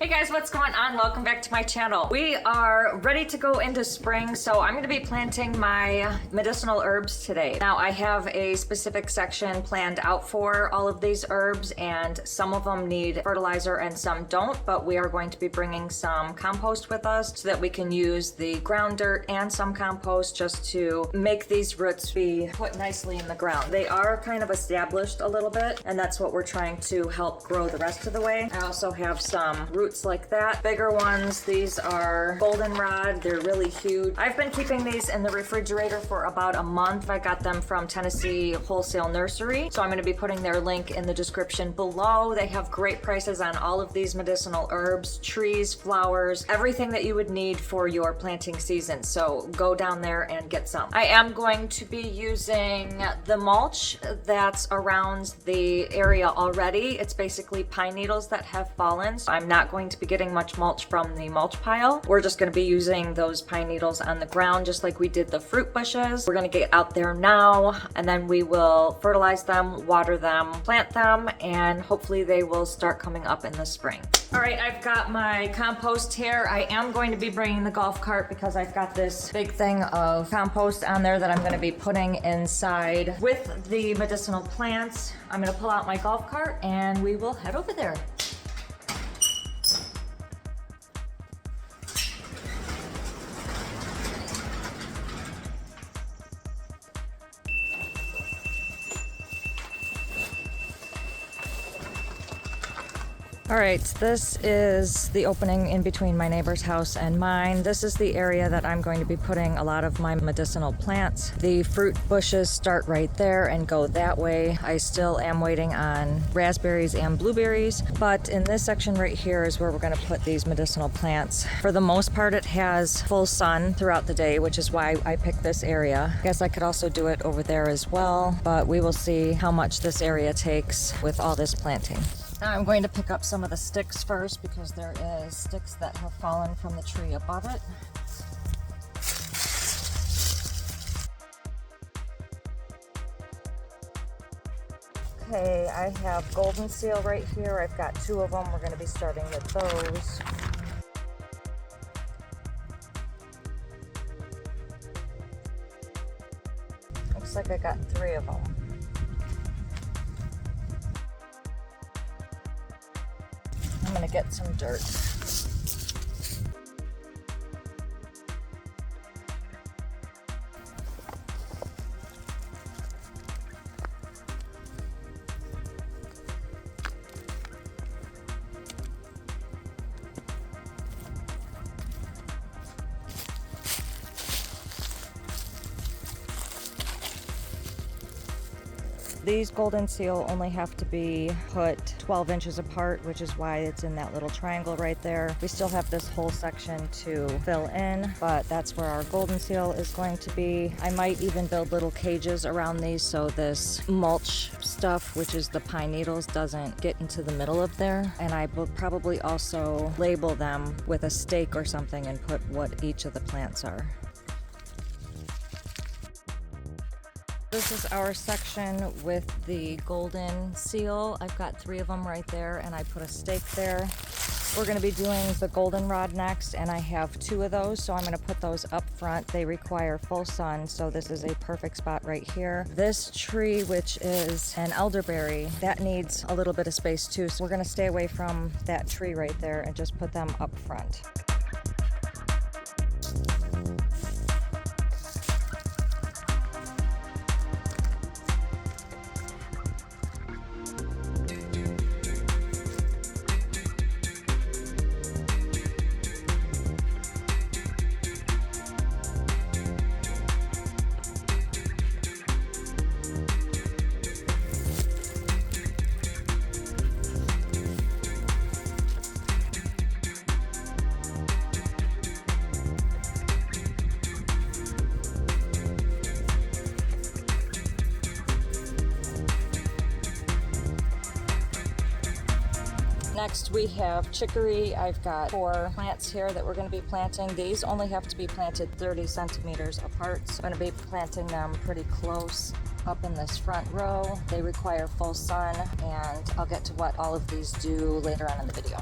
Hey guys, what's going on? Welcome back to my channel. We are ready to go into spring, so I'm going to be planting my medicinal herbs today. Now I have a specific section planned out for all of these herbs, and some of them need fertilizer and some don't, but we are going to be bringing some compost with us so that we can use the ground dirt and some compost just to make these roots be put nicely in the ground. They are kind of established a little bit, and that's what we're trying to help grow the rest of the way. I also have some roots like that, bigger ones. These are goldenrod. They're really huge. I've been keeping these in the refrigerator for about a month. I got them from Tennessee Wholesale Nursery, so I'm going to be putting their link in the description below. They have great prices on all of these medicinal herbs, trees, flowers, everything that you would need for your planting season. So go down there and get some. I am going to be using the mulch that's around the area already. It's basically pine needles that have fallen. So I'm not going to be getting much mulch from the mulch pile. We're just going to be using those pine needles on the ground just like we did the fruit bushes. We're going to get out there now, and then we will fertilize them, water them, plant them, and hopefully they will start coming up in the spring. All right, I've got my compost here. I am going to be bringing the golf cart because I've got this big thing of compost on there that I'm going to be putting inside with the medicinal plants. I'm going to pull out my golf cart and we will head over there. All right, this is the opening in between my neighbor's house and mine. This is the area that I'm going to be putting a lot of my medicinal plants. The fruit bushes start right there and go that way. I still am waiting on raspberries and blueberries, but in this section right here is where we're going to put these medicinal plants. For the most part, it has full sun throughout the day, which is why I picked this area. I guess I could also do it over there as well, but we will see how much this area takes with all this planting. Now I'm going to pick up some of the sticks first because there is sticks that have fallen from the tree above it. Okay, I have golden seal right here. I've got 2 of them. We're going to be starting with those. Looks like I got 3 of them. I'm going to get some dirt. These golden seal only have to be put 12 inches apart, which is why it's in that little triangle right there. We still have this whole section to fill in, but that's where our golden seal is going to be. I might even build little cages around these so this mulch stuff, which is the pine needles, doesn't get into the middle of there. And I will probably also label them with a stake or something and put what each of the plants are. This is our section with the golden seal. I've got 3 of them right there, and I put a stake there. We're going to be doing the goldenrod next, and I have 2 of those, so I'm going to put those up front. They require full sun, so this is a perfect spot right here. This tree, which is an elderberry, that needs a little bit of space too, so we're going to stay away from that tree right there and just put them up front. Next we have chicory. I've got 4 plants here that we're going to be planting. These only have to be planted 30 centimeters apart. So I'm going to be planting them pretty close up in this front row. They require full sun, and I'll get to what all of these do later on in the video.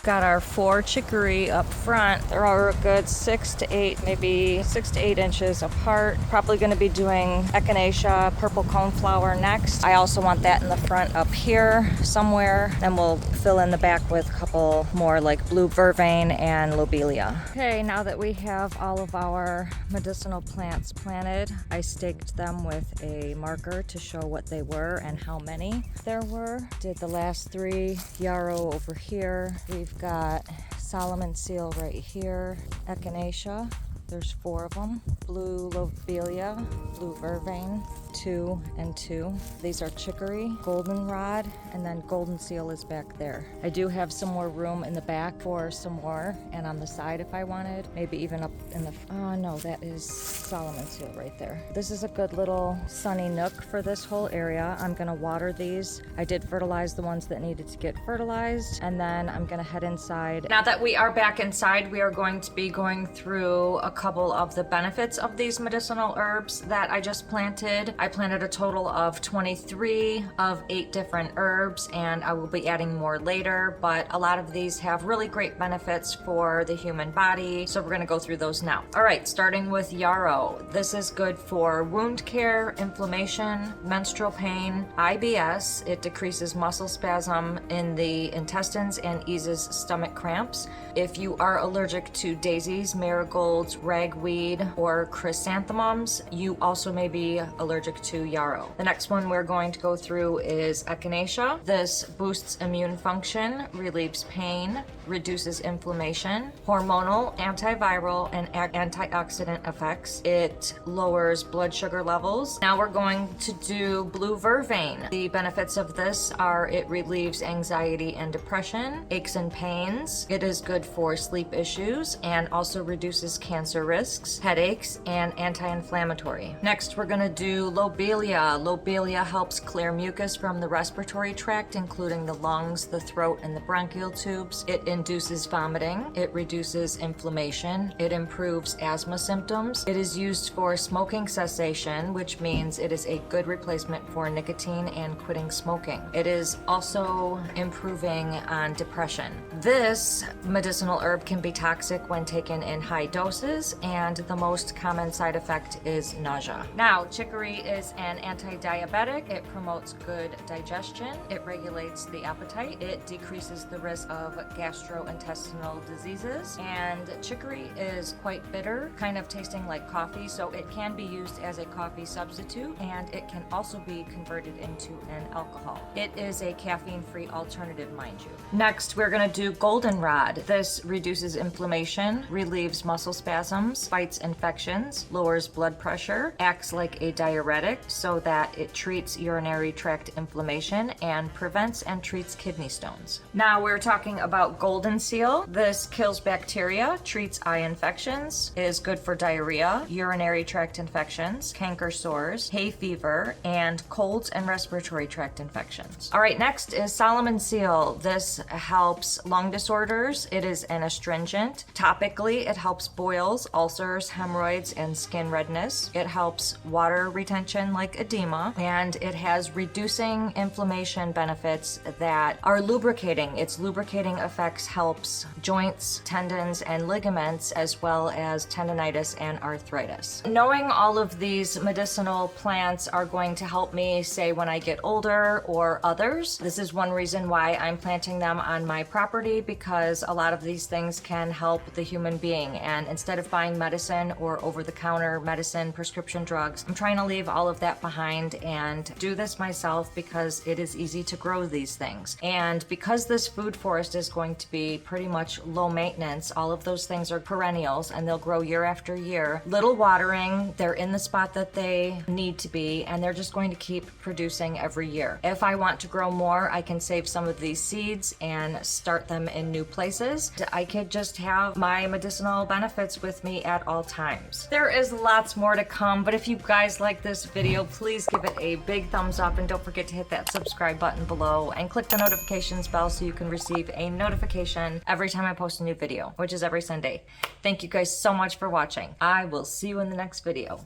Got our 4 chicory up front. They're all a good 6 to 8, maybe 6 to 8 inches apart. Probably going to be doing echinacea, purple coneflower next. I also want that in the front up here somewhere. Then we'll fill in the back with a couple more like blue vervain and lobelia. Okay, now that we have all of our medicinal plants planted, I staked them with a marker to show what they were and how many there were. Did the last 3 yarrow over here. We've got Solomon seal right here, echinacea, there's 4 of them, blue lobelia, blue vervain, 2 and 2. These are chicory, goldenrod, and then golden seal is back there. I do have some more room in the back for some more, and on the side if I wanted, maybe even up in the, oh no, that is Solomon seal right there. This is a good little sunny nook for this whole area. I'm gonna water these. I did fertilize the ones that needed to get fertilized, and then I'm gonna head inside. Now that we are back inside, we are going to be going through a couple of the benefits of these medicinal herbs that I just planted. I planted a total of 23 of 8 different herbs, and I will be adding more later, but a lot of these have really great benefits for the human body, so we're gonna go through those now. All right, starting with yarrow. This is good for wound care, inflammation, menstrual pain, IBS. It decreases muscle spasm in the intestines and eases stomach cramps. If you are allergic to daisies, marigolds, ragweed, or chrysanthemums, you also may be allergic to yarrow. The next one we're going to go through is echinacea. This boosts immune function, relieves pain, reduces inflammation, hormonal, antiviral, and antioxidant effects. It lowers blood sugar levels. Now we're going to do blue vervain. The benefits of this are it relieves anxiety and depression, aches and pains. It is good for sleep issues and also reduces cancer risks, headaches, and anti-inflammatory. Next, we're gonna do lobelia. Lobelia helps clear mucus from the respiratory tract, including the lungs, the throat, and the bronchial tubes. It induces vomiting. It reduces inflammation. It improves asthma symptoms. It is used for smoking cessation, which means it is a good replacement for nicotine and quitting smoking. It is also improving on depression. This medicinal herb can be toxic when taken in high doses, and the most common side effect is nausea. Now, chicory is an anti-diabetic. It promotes good digestion. It regulates the appetite. It decreases the risk of gastrointestinal diseases. And chicory is quite bitter, kind of tasting like coffee, so it can be used as a coffee substitute, and it can also be converted into an alcohol. It is a caffeine-free alternative, mind you. Next, we're gonna do goldenrod. This reduces inflammation, relieves muscle spasms, fights infections, lowers blood pressure, acts like a diuretic so that it treats urinary tract inflammation and prevents and treats kidney stones. Now we're talking about golden seal. This kills bacteria, treats eye infections, is good for diarrhea, urinary tract infections, canker sores, hay fever, and colds and respiratory tract infections. All right, next is Solomon seal. This helps lung disorders. It is an astringent. Topically, it helps boils, ulcers, hemorrhoids, and skin redness. It helps water retention like edema, and it has reducing inflammation benefits that are lubricating. Its lubricating effects helps joints, tendons, and ligaments, as well as tendonitis and arthritis. Knowing all of these medicinal plants are going to help me, say, when I get older or others. This is one reason why I'm planting them on my property, because a lot of these things can help the human being, and instead of buying medicine or over-the-counter medicine, prescription drugs, I'm trying to leave all of that behind and do this myself because it is easy to grow these things. And because this food forest is going to be pretty much low maintenance, all of those things are perennials and they'll grow year after year. Little watering, they're in the spot that they need to be, and they're just going to keep producing every year. If I want to grow more, I can save some of these seeds and start them in new places. I could just have my medicinal benefits with me at all times. There is lots more to come, but if you guys like this video, please give it a big thumbs up, and don't forget to hit that subscribe button below and click the notifications bell so you can receive a notification every time I post a new video, which is every Sunday. Thank you guys so much for watching. I will see you in the next video.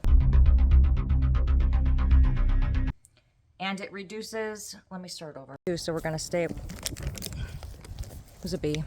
And it reduces, let me start over. So we're gonna stay, it was a bee.